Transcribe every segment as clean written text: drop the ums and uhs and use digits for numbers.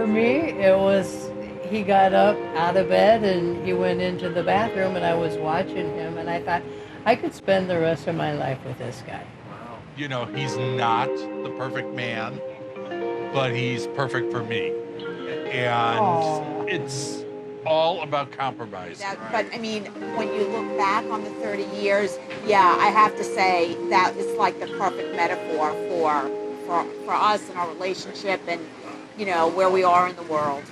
me, it was he got up out of bed and he went into the bathroom and I was watching him and I thought I could spend the rest of my life with this guy. You know, he's not the perfect man, but he's perfect for me. And Aww. it's all about compromise. But I mean, when you look back on the 30 years, yeah, I have to say that it's like the perfect metaphor for us and our relationship and, you know, where we are in the world.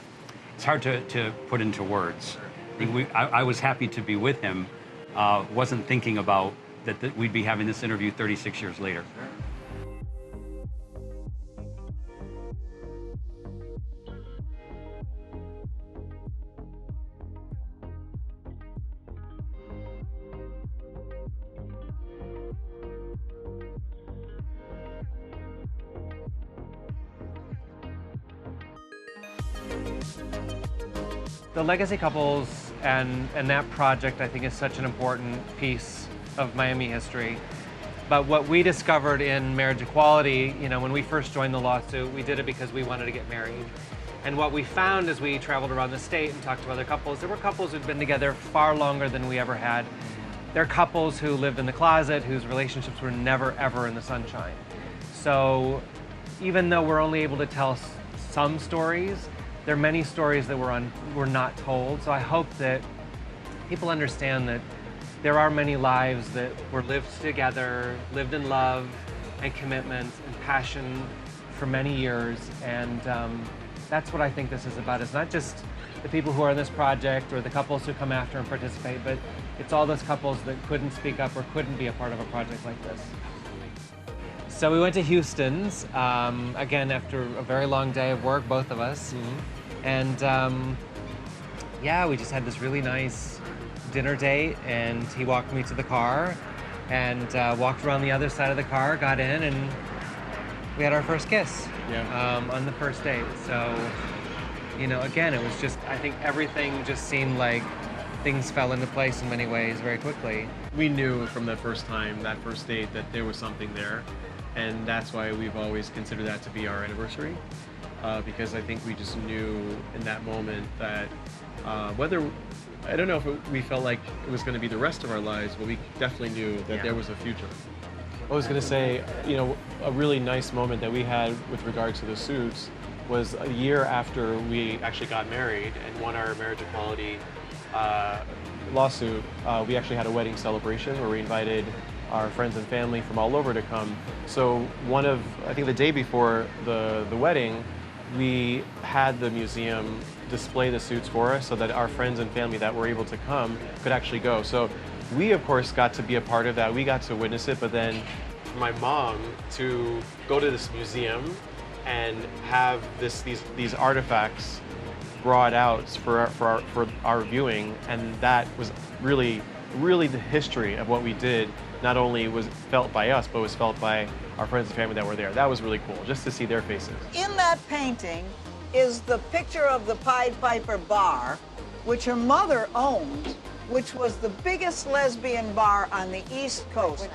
It's hard to put into words. I was happy to be with him. Wasn't thinking about that we'd be having this interview 36 years later. The legacy couples and that project, I think, is such an important piece of Miami history. But what we discovered in marriage equality, you know, when we first joined the lawsuit, we did it because we wanted to get married. And what we found as we traveled around the state and talked to other couples, there were couples who'd been together far longer than we ever had. There are couples who lived in the closet, whose relationships were never, ever in the sunshine. So even though we're only able to tell some stories, there are many stories that were not told. So I hope that people understand that there are many lives that were lived together, lived in love and commitment and passion for many years. And that's what I think this is about. It's not just the people who are in this project or the couples who come after and participate, but it's all those couples that couldn't speak up or couldn't be a part of a project like this. So we went to Houston's, again, after a very long day of work, both of us. And yeah, we just had this really nice dinner date, and he walked me to the car and walked around the other side of the car, got in, and we had our first kiss on the first date. So, you know, again, it was just, I think everything just seemed like things fell into place in many ways very quickly. We knew from the first time, that first date, that there was something there. And that's why we've always considered that to be our anniversary. Because I think we just knew in that moment that I don't know if we felt like it was going to be the rest of our lives, but we definitely knew that there was a future. I was going to say, you know, a really nice moment that we had with regards to the suits was a year after we actually got married and won our marriage equality lawsuit. We actually had a wedding celebration where we invited our friends and family from all over to come. So I think the day before the wedding, we had the museum display the suits for us so that our friends and family that were able to come could actually go. So we, of course, got to be a part of that. We got to witness it, but then for my mom to go to this museum and have these artifacts brought out for our viewing, and that was really the history of what we did. Not only was felt by us, but was felt by our friends and family that were there. That was really cool, just to see their faces. In that painting is the picture of the Pied Piper Bar, which her mother owned, which was the biggest lesbian bar on the East Coast.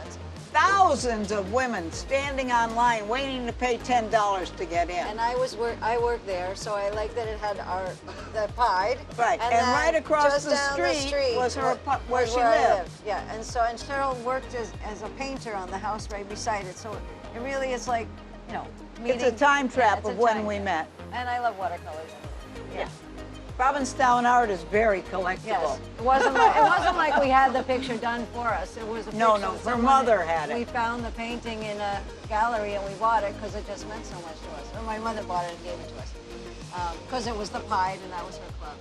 Thousands of women standing online waiting to pay $10 to get in. And I worked there, so I like that it had the Pied. Right, and right across the street was where she lived. Yeah, and Cheryl worked as a painter on the house right beside it, so it really is like, you know, meeting. It's a time trap of when we met. And I love watercolors. Yeah. Provincetown art is very collectible. Yes. It wasn't like we had the picture done for us. It was a picture. No, her mother had it. We found the painting in a gallery and we bought it because it just meant so much to us. Or my mother bought it and gave it to us because it was the Pied and that was her club.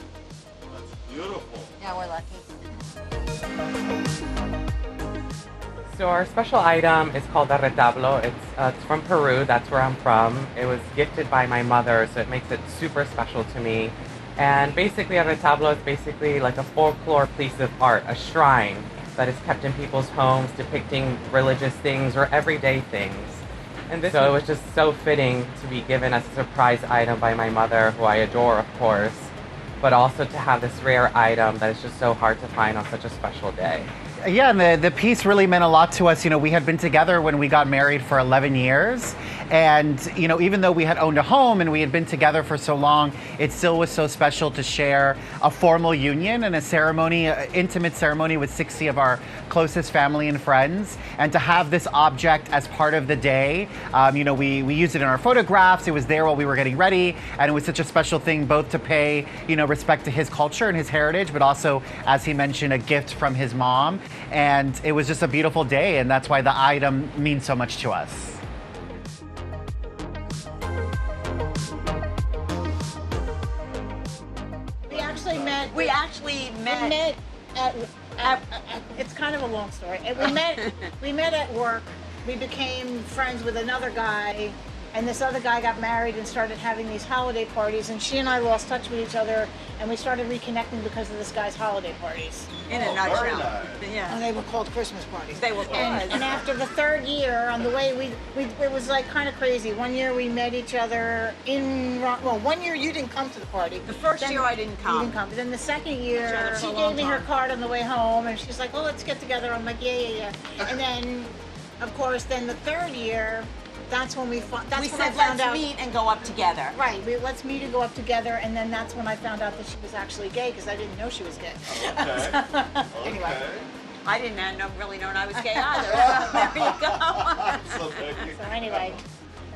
That's beautiful. Yeah, we're lucky. So our special item is called the retablo. It's from Peru. That's where I'm from. It was gifted by my mother, so it makes it super special to me. And basically, a retablo is basically like a folklore piece of art, a shrine that is kept in people's homes depicting religious things or everyday things. And so it was just so fitting to be given as a surprise item by my mother, who I adore, of course, but also to have this rare item that is just so hard to find on such a special day. Yeah, and the piece really meant a lot to us. You know, we had been together when we got married for 11 years. And, you know, even though we had owned a home and we had been together for so long, it still was so special to share a formal union and a ceremony, an intimate ceremony with 60 of our closest family and friends. And to have this object as part of the day, you know, we used it in our photographs. It was there while we were getting ready. And it was such a special thing both to pay, you know, respect to his culture and his heritage, but also, as he mentioned, a gift from his mom. And it was just a beautiful day. And that's why the item means so much to us. We actually met at it's kind of a long story. And we met at work. We became friends with another guy, and this other guy got married and started having these holiday parties, and she and I lost touch with each other, and we started reconnecting because of this guy's holiday parties. In a nutshell. Nice. Yeah. And they were called Christmas parties. They were called. And after the third year, on the way, it was like kind of crazy. One year we met each other well, 1 year you didn't come to the party. The first year I didn't come. You didn't come. But then the second year, she gave me her card on the way home, and she's like, "Oh, let's get together." I'm like, "Yeah." And then, of course, then the third year, that's when we found out. Let's meet and go up together. Right. Let's meet and go up together, and then that's when I found out that she was actually gay, because I didn't know she was gay. Okay. Anyway. I didn't really know I was gay either. There you go. So anyway,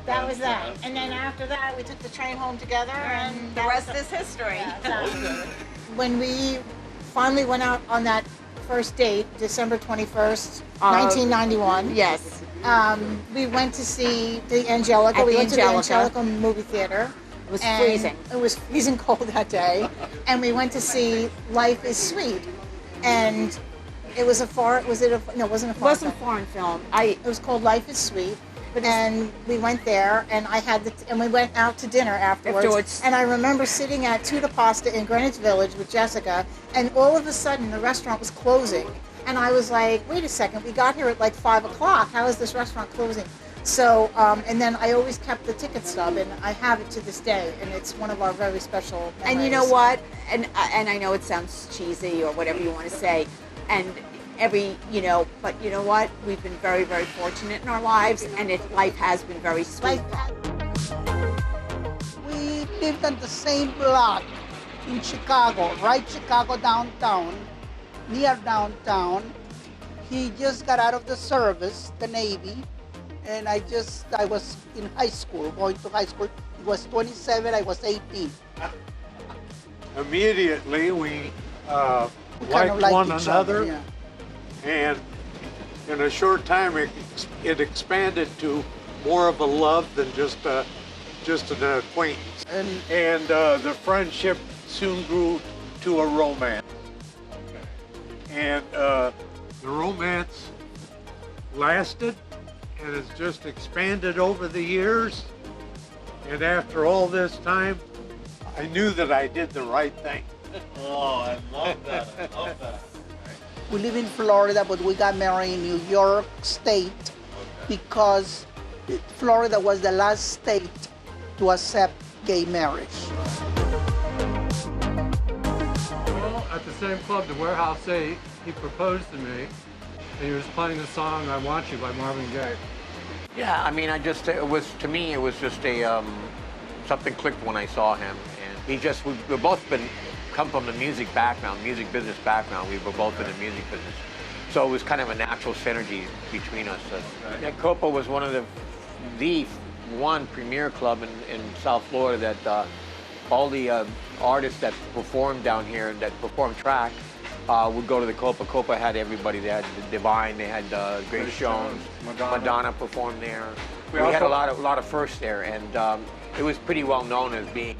that was that. And then after that, we took the train home together, and the rest is history. Yeah, when we finally went out on that first date, December 21st, 1991. Yes. We went to see the Angelica. We went to the Angelica movie theater. It was freezing. It was freezing cold that day. And we went to see Life is Sweet. And it was a foreign, no, it wasn't a foreign It wasn't a foreign film. It was called Life is Sweet. And we went there, and and we went out to dinner afterwards. And I remember sitting at Tutta Pasta in Greenwich Village with Jessica, and all of a sudden the restaurant was closing. And I was like, wait a second, we got here at like 5 o'clock. How is this restaurant closing? So, and then I always kept the ticket stub, and I have it to this day, and it's one of our very special memories. And you know what? And I know it sounds cheesy or whatever you want to say, and but you know what? We've been very, very fortunate in our lives, and life has been very sweet. We lived on the same block in Chicago, right Chicago downtown, near downtown. He just got out of the service, the Navy, and I was in high school, going to high school. He was 27, I was 18. Immediately, we kind of liked one each another, other, yeah. And in a short time, it expanded to more of a love than just an acquaintance. And the friendship soon grew to a romance. And the romance lasted and has just expanded over the years. And after all this time, I knew that I did the right thing. Oh, I love that. I love that. We live in Florida, but we got married in New York State because Florida was the last state to accept gay marriage. Well, at the same club, the Warehouse 8, he proposed to me, and he was playing the song "I Want You" by Marvin Gaye. Yeah, I mean, to me, it was just something clicked when I saw him, and we've both come from the music business background. We were both in the music business. So it was kind of a natural synergy between us. Yeah, Copa was one of the one premier club in South Florida that all the artists that performed down here, that performed track, would go to the Copa. Copa had everybody. They had Divine, they had Grace Jones, Madonna performed there. We had a lot of firsts there, and it was pretty well known as being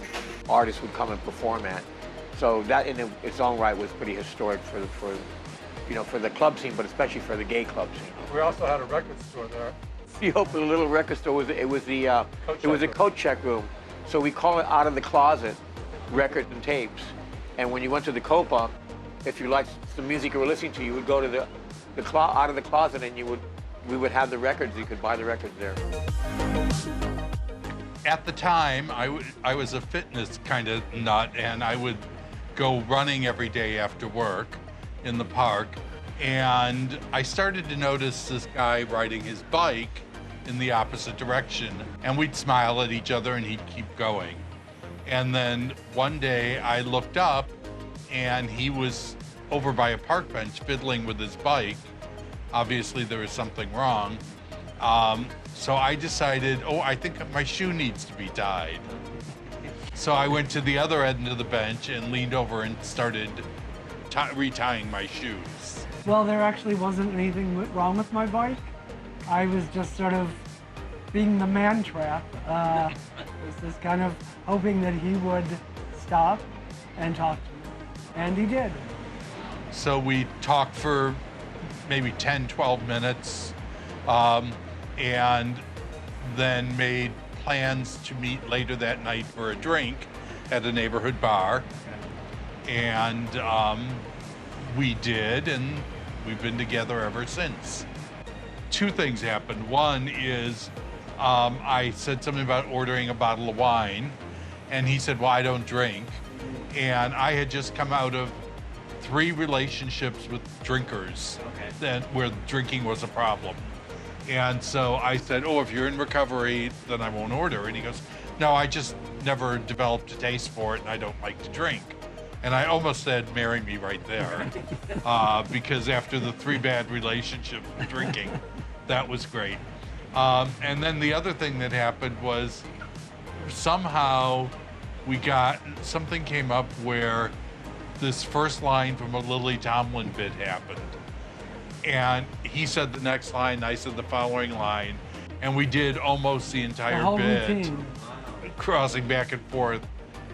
artists would come and perform at. So that in its own right was pretty historic for the club scene, but especially for the gay club scene. We also had a record store there. We opened a little record store. It was a coat check room. So we call it out of the closet records and tapes. And when you went to the Copa, if you liked the music you were listening to, you would go to the out of the closet, and we would have the records. You could buy the records there. At the time, I was a fitness kind of nut, and I would go running every day after work in the park. And I started to notice this guy riding his bike in the opposite direction, and we'd smile at each other and he'd keep going. And then one day I looked up and he was over by a park bench fiddling with his bike. Obviously there was something wrong. So I decided, oh, I think my shoe needs to be tied. So I went to the other end of the bench and leaned over and started retying my shoes. Well, there actually wasn't anything wrong with my bike. I was just sort of being the man trap. Was just kind of hoping that he would stop and talk to me. And he did. So we talked for maybe 10, 12 minutes, and then made plans to meet later that night for a drink at a neighborhood bar. And we did, and we've been together ever since. Two things happened. One is I said something about ordering a bottle of wine, and he said, well, I don't drink. And I had just come out of 3 relationships with drinkers where drinking was a problem. And so I said, oh, if you're in recovery, then I won't order. And he goes, no, I just never developed a taste for it, and I don't like to drink. And I almost said, marry me right there, because after the 3 bad relationships with drinking, that was great. And then the other thing that happened was somehow something came up where this first line from a Lily Tomlin bit happened. And he said the next line, I said the following line, and we did almost the entire bit, routine. Crossing back and forth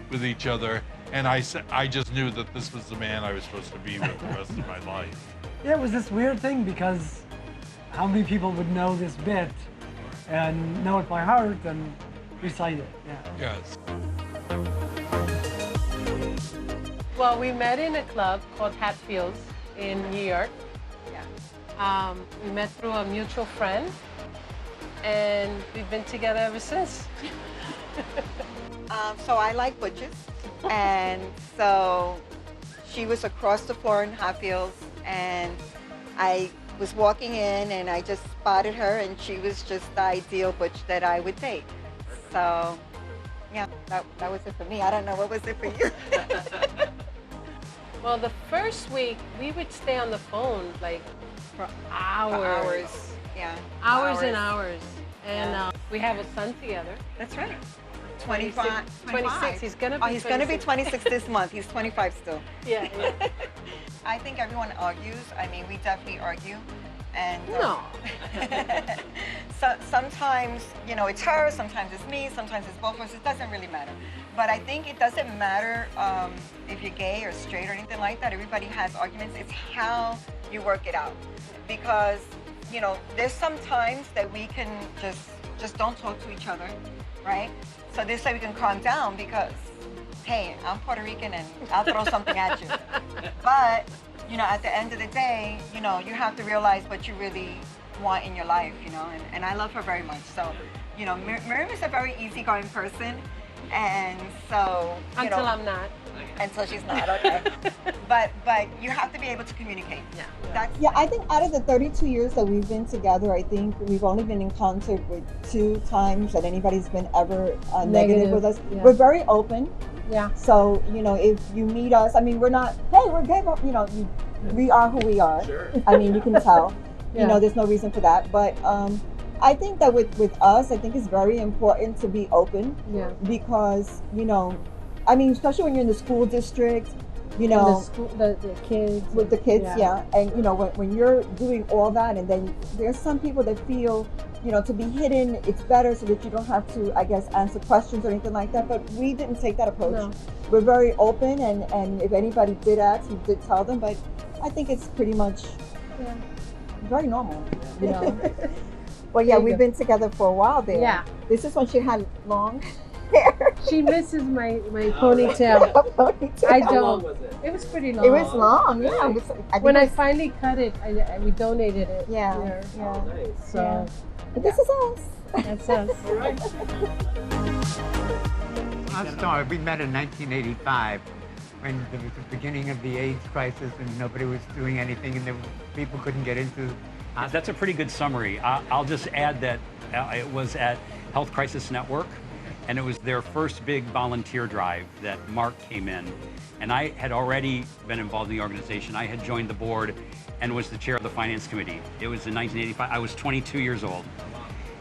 with each other. And I just knew that this was the man I was supposed to be with the rest of my life. Yeah, it was this weird thing because how many people would know this bit and know it by heart and recite it? Yeah. Yes. Well, we met in a club called Hatfields in New York. We met through a mutual friend, and we've been together ever since. So I like butches, and so she was across the floor in Hatfields, and I was walking in, and I just spotted her, and she was just the ideal butch that I would date. So, yeah, that was it for me. I don't know, what was it for you? Well, the first week, we would stay on the phone, like, for hours. For hours, yeah. Hours and hours. And we have a son together. That's right. 25. 26. He's gonna be. Oh, he's gonna be 26 this month. He's 25 still. Yeah. I think everyone argues. I mean, we definitely argue, and no. So sometimes, you know, it's her. Sometimes it's me. Sometimes it's both of us. It doesn't really matter. But I think it doesn't matter if you're gay or straight or anything like that. Everybody has arguments. It's how you work it out, because you know, there's some times that we can just don't talk to each other, right? So this way we can calm down because, hey, I'm Puerto Rican and I'll throw something at you. But, you know, at the end of the day, you know, you have to realize what you really want in your life, you know, and I love her very much. So, you know, Miriam is a very easygoing person, and so, you Until know, I'm not. Until she's not, okay. but you have to be able to communicate. Yeah. Yeah, I think out of the 32 years that we've been together, I think we've only been encountered with 2 times that anybody's been ever negative with us. Yeah. We're very open. Yeah. So, you know, if you meet us, I mean, we're not, hey, we're gay, but, you know, we are who we are. Sure. I mean, you can tell. Yeah. You know, there's no reason for that. But I think that with us, I think it's very important to be open. Yeah. Because, you know, I mean, especially when you're in the school district, you know, the kids. With the kids, yeah. And, you know, when you're doing all that, and then there's some people that feel, you know, to be hidden, it's better so that you don't have to, I guess, answer questions or anything like that. But we didn't take that approach. No. We're very open, and if anybody did ask, we did tell them. But I think it's pretty much very normal, you know. Well, yeah, we've been together for a while there. Yeah. This is when she had long hair. She misses my ponytail. Ponytail. I How don't. long was it? It was pretty long. It was long, yeah. When I finally cut it, we donated it. Yeah, here. yeah. So, Yeah. But this is us. That's us. All right. We met in 1985, when there was the beginning of the AIDS crisis and nobody was doing anything and people couldn't get into. That's a pretty good summary. I'll just add that it was at Health Crisis Network, and it was their first big volunteer drive that Mark came in. And I had already been involved in the organization. I had joined the board and was the chair of the finance committee. It was in 1985. I was 22 years old.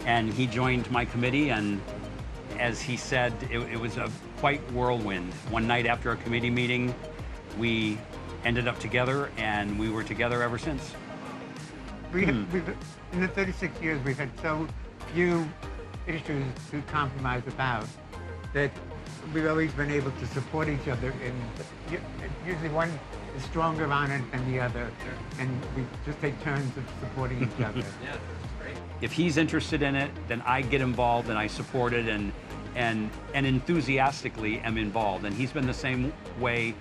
And he joined my committee, and as he said, it was a quite whirlwind. One night after a committee meeting, we ended up together, and we were together ever since. We've, in the 36 years, we've had so few issues to compromise about that we've always been able to support each other, and usually one is stronger on it than the other, and we just take turns of supporting each other. Yeah, great. If he's interested in it, then I get involved and I support it and enthusiastically am involved. And he's been the same way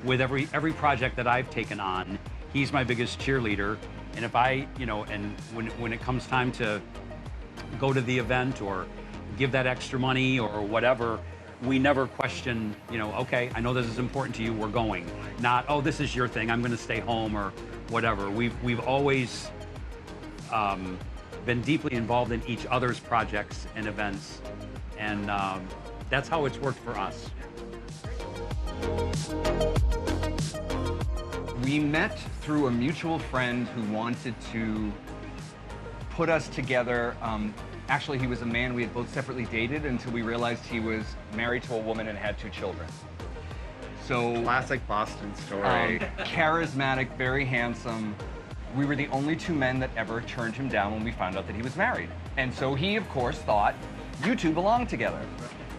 with every project that I've taken on. He's my biggest cheerleader. And if I, and when it comes time to go to the event or give that extra money or whatever, we never question, okay, I know this is important to you, we're going. Not, oh, this is your thing, I'm going to stay home or whatever. We've always been deeply involved in each other's projects and events, and that's how it's worked for us. We met through a mutual friend who wanted to put us together. Actually, he was a man we had both separately dated until we realized he was married to a woman and had 2 children. So classic Boston story. Charismatic, very handsome. We were the only 2 men that ever turned him down when we found out that he was married. And so he, of course, thought, you 2 belong together.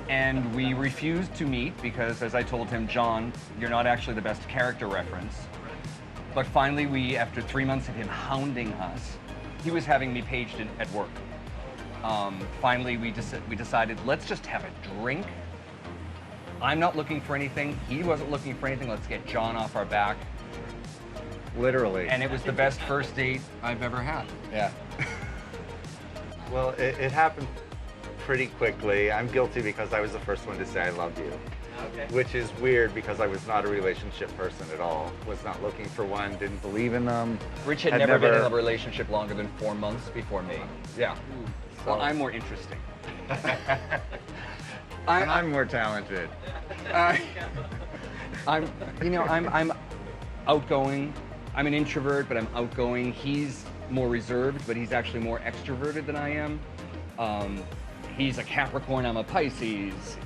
And we refused to meet because, as I told him, John, you're not actually the best character reference. But finally, after 3 months of him hounding us, he was having me paged at work. Finally, we decided, let's just have a drink. I'm not looking for anything. He wasn't looking for anything. Let's get John off our back. Literally. And it was the best first date I've ever had. Yeah. Well, it happened pretty quickly. I'm guilty because I was the first one to say I love you. Okay. Which is weird because I was not a relationship person at all. Was not looking for one, didn't believe in them. Rich had never been in a relationship longer than 4 months before me. Yeah. So. Well, I'm more interesting. I'm more talented. I'm outgoing. I'm an introvert, but I'm outgoing. He's more reserved, but he's actually more extroverted than I am. He's a Capricorn, I'm a Pisces.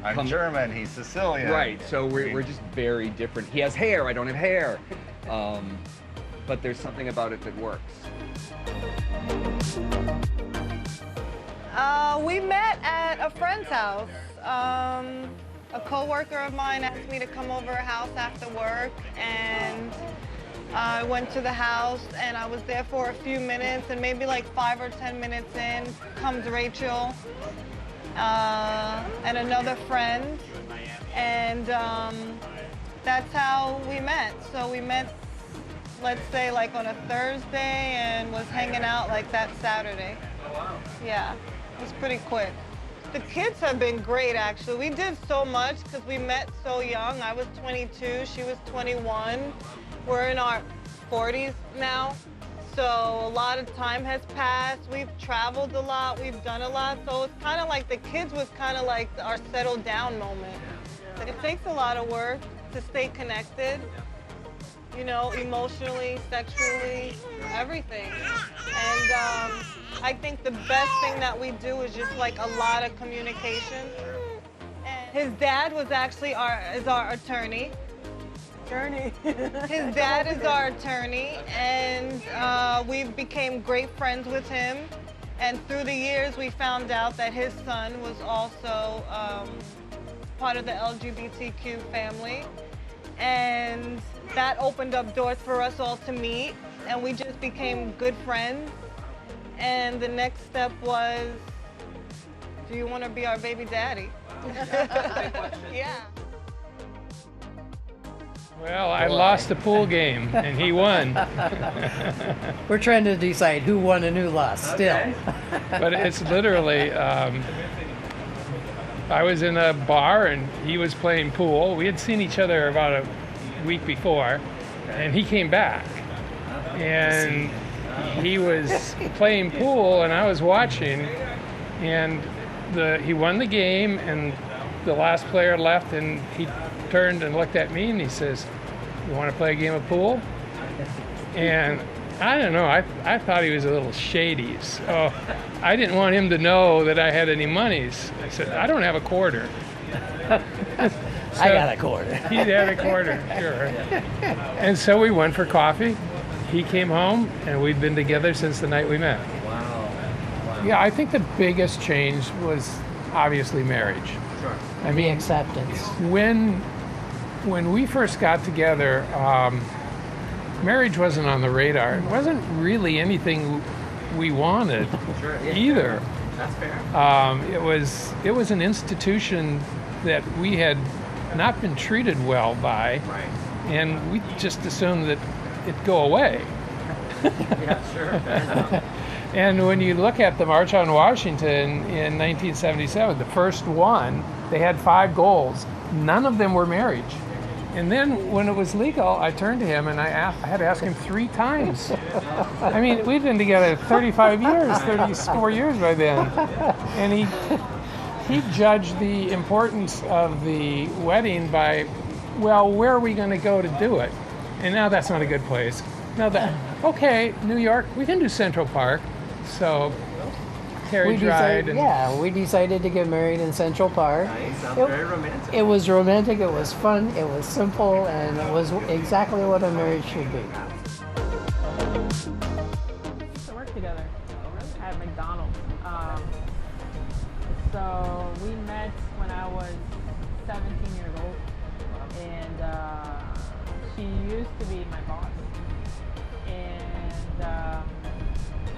I'm German, he's Sicilian. Right, so we're just very different. He has hair, I don't have hair. But there's something about it that works. We met at a friend's house. A coworker of mine asked me to come over her house after work, and I went to the house and I was there for a few minutes, and maybe like 5 or 10 minutes in comes Rachel and another friend, and that's how we met. So we met, let's say, like on a Thursday and was hanging out like that Saturday. Oh, wow. Yeah, it was pretty quick. The kids have been great, actually. We did so much because we met so young. I was 22, she was 21. We're in our 40s now, so a lot of time has passed. We've traveled a lot, we've done a lot, so it's kind of like the kids was kind of like our settled down moment. But it takes a lot of work to stay connected, you know, emotionally, sexually, everything. And I think the best thing that we do is just like a lot of communication. And his dad was actually our attorney. His dad is our attorney, and we became great friends with him. And through the years, we found out that his son was also part of the LGBTQ family. And that opened up doors for us all to meet, and we just became good friends. And the next step was, do you want to be our baby daddy? Yeah. Well, I lost the pool game, and he won. We're trying to decide who won and who lost still. But it's literally, I was in a bar and he was playing pool. We had seen each other about a week before, and he came back. And he was playing pool, and I was watching, and he won the game, and the last player left, and he turned and looked at me, and he says, "You want to play a game of pool?" And I don't know, I thought he was a little shady. So I didn't want him to know that I had any monies. I said, "I don't have a quarter." So I got a quarter. He had a quarter, sure. And so we went for coffee. He came home, and we've been together since the night we met. Wow. Yeah, I think the biggest change was obviously marriage. Sure. I mean, acceptance. When we first got together, marriage wasn't on the radar. It wasn't really anything we wanted either. That's fair. It was an institution that we had not been treated well by, and we just assumed that it'd go away. Yeah, sure. Fair enough. And when you look at the March on Washington in 1977, the first one, they had 5 goals. None of them were marriage. And then when it was legal, I turned to him and I had to ask him 3 times. I mean, we'd been together 35 years, 34 years by then. And he judged the importance of the wedding by, well, where are we going to go to do it? And now that's not a good place. Now okay, New York, we can do Central Park. So carriage ride. We decided to get married in Central Park. Nice. Sounds very romantic. It was romantic, it was fun, it was simple, and it was exactly what a marriage should be. We used to work together at McDonald's. So we met when I was 17 years old, and she used to be my boss. And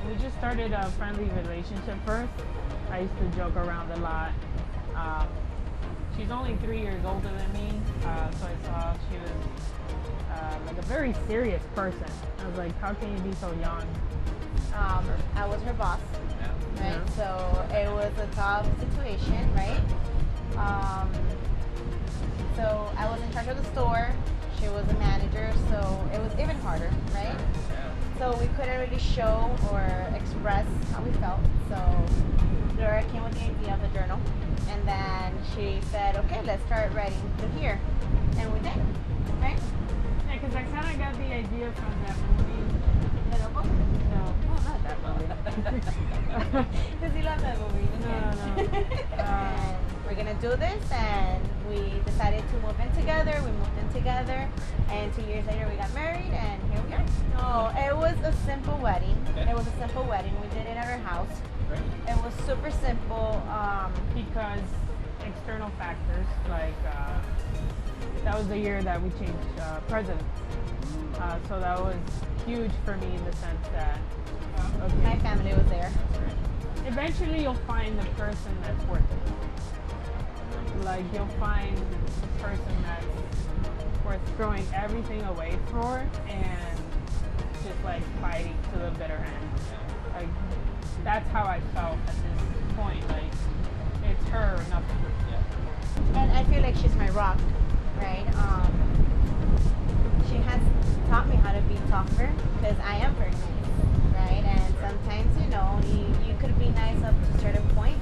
we just started a friendly relationship first. I used to joke around a lot. She's only 3 years older than me, so I saw she was like a very serious person. I was like, how can you be so young? I was her boss, right? So it was a tough situation, right? So I was in charge of the store. She was a manager, so it was even harder, right? So we couldn't really show or express how we felt. So Laura came with the idea of the journal, and then she said, "Okay, let's start writing through here," and we did, right? Yeah, because I kind of got the idea from that movie. Little book? No, not that movie. Because you love that movie. No. We're gonna do this, and we decided to move in together. We moved in together, and 2 years later we got married, and here we are. No, it was a simple wedding. It was a simple wedding. We did it at our house. It was super simple. Because external factors, like that was the year that we changed presidents. So that was huge for me in the sense that my family was there. Eventually you'll find the person that's worth it. Like you'll find the person that's worth throwing everything away for and just like fighting to the bitter end. Like that's how I felt at this point. Like it's her or nothing. And I feel like she's my rock, right? She has taught me how to be tougher because I am very nice, right? And sometimes, you know, you could be nice up to a certain point.